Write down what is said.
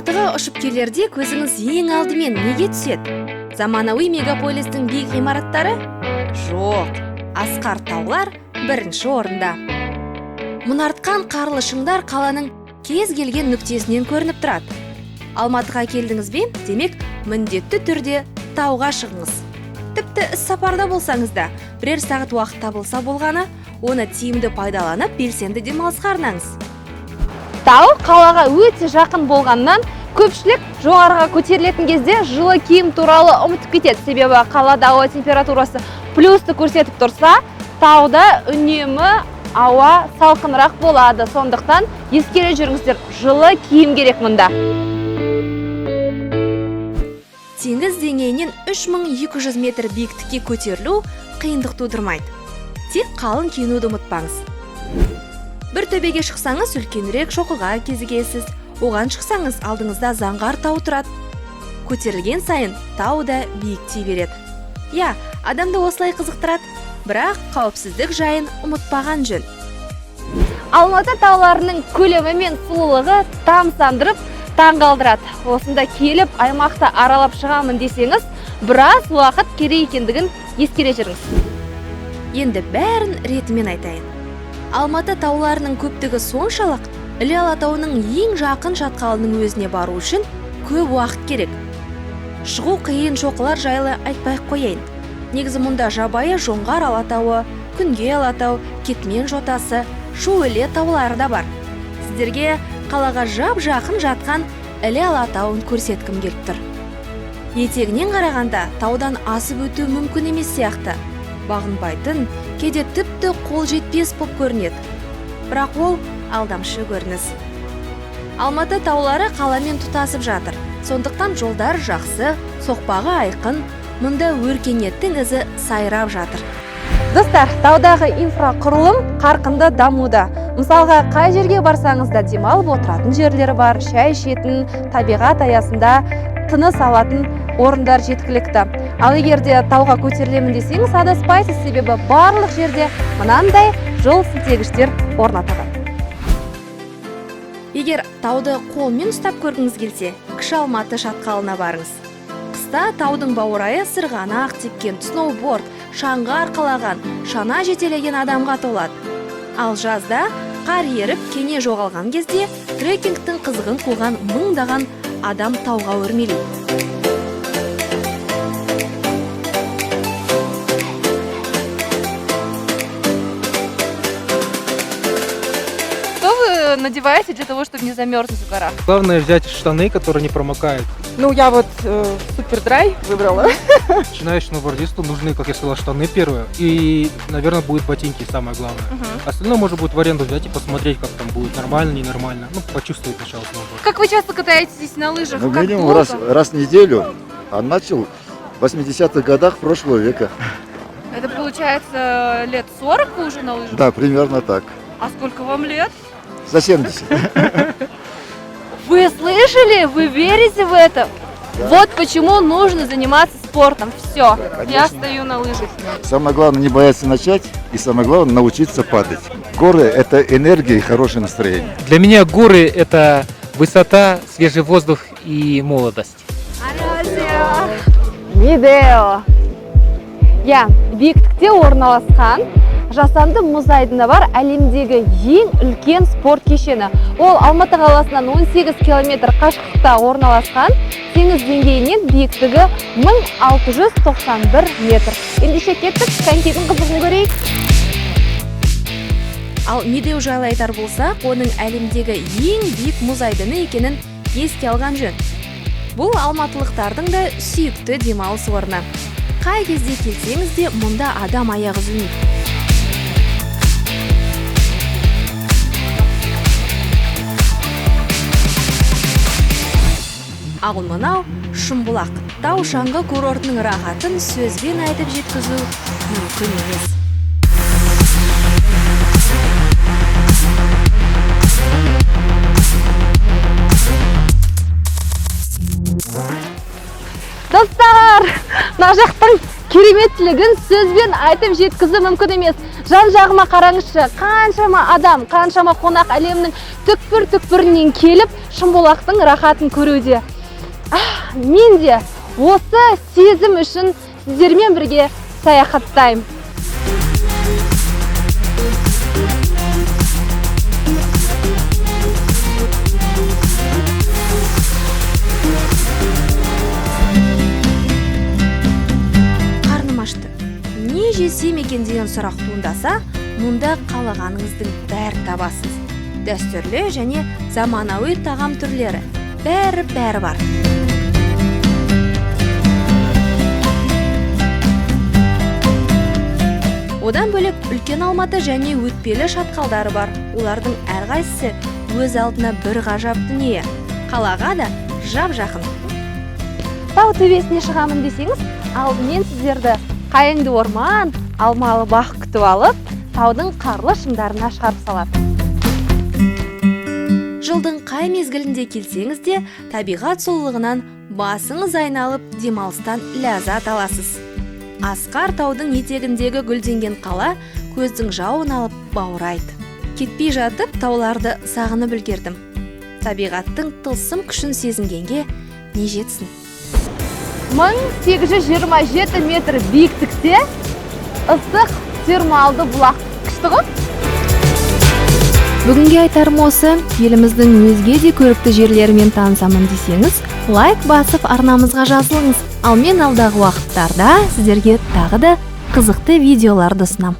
Алматыға ұшып келерде көзіңіз ең алдымен неге түседі? Заманауи мегаполистің биік ғимараттары? Жоқ, асқар таулар бірінші орында. Мұнартқан қарлы шыңдар қаланың кез келген нүктесінен көрініп тұрады. Алматыға келдіңіз бе? Демек, міндетті түрде тауға шығыңыз. Тіпті іс сапарда болсаңыз да, бірер сағат уақыт табылса болғаны, оны тиімді пайдаланып, белсенді демалысқа арнаңыз. Тау қалаға өте жақын болғаннан, көпшілік жоғарыға көтерілетін кезде жылы киім туралы ұмытып кетеді. Себебі қалада ауа температурасы плюсты көрсетіп тұрса, тауда үнемі ауа салқынырақ болады. Сондықтан ескере жүріңіздер, жылы киім керек мұнда. Теңіз деңгейінен 3200 метр биіктікке көтерілу қиындық тудырмайды. Тек қалың киінуді ұмытпаңыз. Бір төбеге шықсаңыз, үлкенірек шоқыға кезігесіз. Оған шықсаңыз, алдыңызда заңғар тау тұрады. Көтерілген сайын тау да биіктей береді. Я, адамды осылай қызықтырады, бірақ қауіпсіздік жайын ұмытпаған жөн. Алматы тауларының көлемі мен сұлулығы тамсандырып, таңғалдырады. Осында келіп, аймақты аралап шығамын десеңіз, біраз уақыт керек екендігін ескере жүріңіз. Енді бәрін ретімен айтайын. Алматы тауларының көптігі соншалық, Іле Алатауының ең жақын шатқалының өзіне бару үшін көп уақыт керек. Шығу қиын шоқылар жайлы айтпай-ақ қояйын. Негізі мұнда жабайы Жоңғар Алатауы, Күнге Алатау, Кетмен жотасы, Шу Іле таулары да бар. Сіздерге қалаға жап-жақын жатқан Іле Алатауын көрсеткім келіп тұр. Етегінен қарағанда таудан асып өту мүмкін емес сияқты. Бағынбайтын, кейде тіпті қол жетпес болып көрінеді. Бірақ ол алдамшы көрініс. Алматы таулары қаламен тұтасып жатыр. Сондықтан жолдар жақсы, соқпағы айқын, мұнда өркениеттің ізі сайрап жатыр. Достар, таудағы инфрақұрылым қарқынды дамуда. Мысалға, қай жерге барсаңыз да демалып отыратын жерлері бар, шай ішетін, табиғат аясында тыныс алатын орындар жеткілікті. Ал егерде тауға көтерілемін десеңіз, адаспайсыз, себебі барлық жерде мынандай жол сілтегіштер орнатылған. Егер тауды қолмен ұстап көргіңіз келсе, Кіші Алматы шатқалына барыңыз. Қыста таудың бауырайы сырғанақ тепкен, сноуборд, шаңғы арқалаған, шана жетелеген адамға толады. Ал жазда қар еріп, кене жоғалған кезде трекингтің қызығын қуған мыңдаған адам тауға өрмелейді. Надеваете для того, чтобы не замерзнуть в горах? Главное взять штаны, которые не промокают. Ну, я вот супер драй выбрала. Начинающему сноубордисту нужны, как я сказал, штаны первые. И, наверное, будут ботинки, самое главное. Остальное можно будет в аренду взять и посмотреть, как там будет, нормально, ненормально. Ну, почувствовать сначала сноуборд. Как вы часто катаетесь на лыжах? Ну, минимум раз в неделю. А начал в 80-х годах прошлого века. Это получается лет 40 вы уже на лыжах? Да, примерно так. А сколько вам лет? За 70. Вы слышали? Вы верите в это? Да. Вот почему нужно заниматься спортом. Все, Да, я стою на лыжах. Самое главное не бояться начать и самое главное научиться падать. Горы – это энергия и хорошее настроение. Для меня горы – это высота, свежий воздух и молодость. Видео. Я биіктікте орналасқан жасанды мұз айдыны бар әлемдегі ең үлкен спорт кешені. Ол Алматы қаласынан 18 километр қашықтықта орналасқан, теңіз деңгейінен биіктігі 1691 метр. Ендеше кеттік, конькидің қызығын көрейік. Ал медеу жайлы айтар болсақ, оның әлемдегі ең биік мұз айдыны екенін еске алған жөн. Бұл алматылықтардың да сүйікті демалыс орны. Қай кезде келсеңіз де мұнда адам аяғы үзілмейді. Ал мынау Шымбұлақ. Тау шаңғы курортының рахатын сөзбен айтып жеткізу мүмкін емес. Достар, мына жақтың кереметтілігін сөзбен айтып жеткізу мүмкін емес. Жан жағыма қараңызшы, қаншама адам, қаншама қонақ әлемнің түкпір-түкпірінен келіп, Шымбұлақтың рахатын көруде. Мен де осы сезім үшін сіздермен бірге саяхаттаймын. Қарным ашты. Не жесем екен деген сұрақ туындаса, мұнда қалағаныңыздың бәрін табасыз. Дәстүрлі және заманауи тағам түрлері бәрі бар. Одан бөлек үлкен Алматы және өтпелі шатқалдары бар. Олардың әрқайсысы өз алдына бір ғажап дүние. Қалаға да жап жақын. Тау төбесіне шығамын десеңіз, алдымен сіздерді Қайыңды орман, Алмалы бақ күтіп алып, таудың қарлы шыңдарына шығарып салады. Жылдың қай мезгілінде келсеңіз де, табиғат сұлулығынан басыңыз айналып, демалыстан ләззат аласыз. Асқар таудың етегіндегі гүлденген қала көздің жауын алып баурайды. Кетпей жатып, тауларды сағынып үлгердім. Табиғаттың тылсым күшін сезінгенге не жетсін. 1827 метр биіктікте ыстық термалды бұлақ. Күшті ғой? Бүгінге айтарым осы, еліміздің өзге де көрікті жерлерімен танысамын десеңіз, лайк басып арнамызға жазылыңыз. Ал мен алдағы уақыттарда сіздерге тағы да қызықты видеоларды ұсынамын.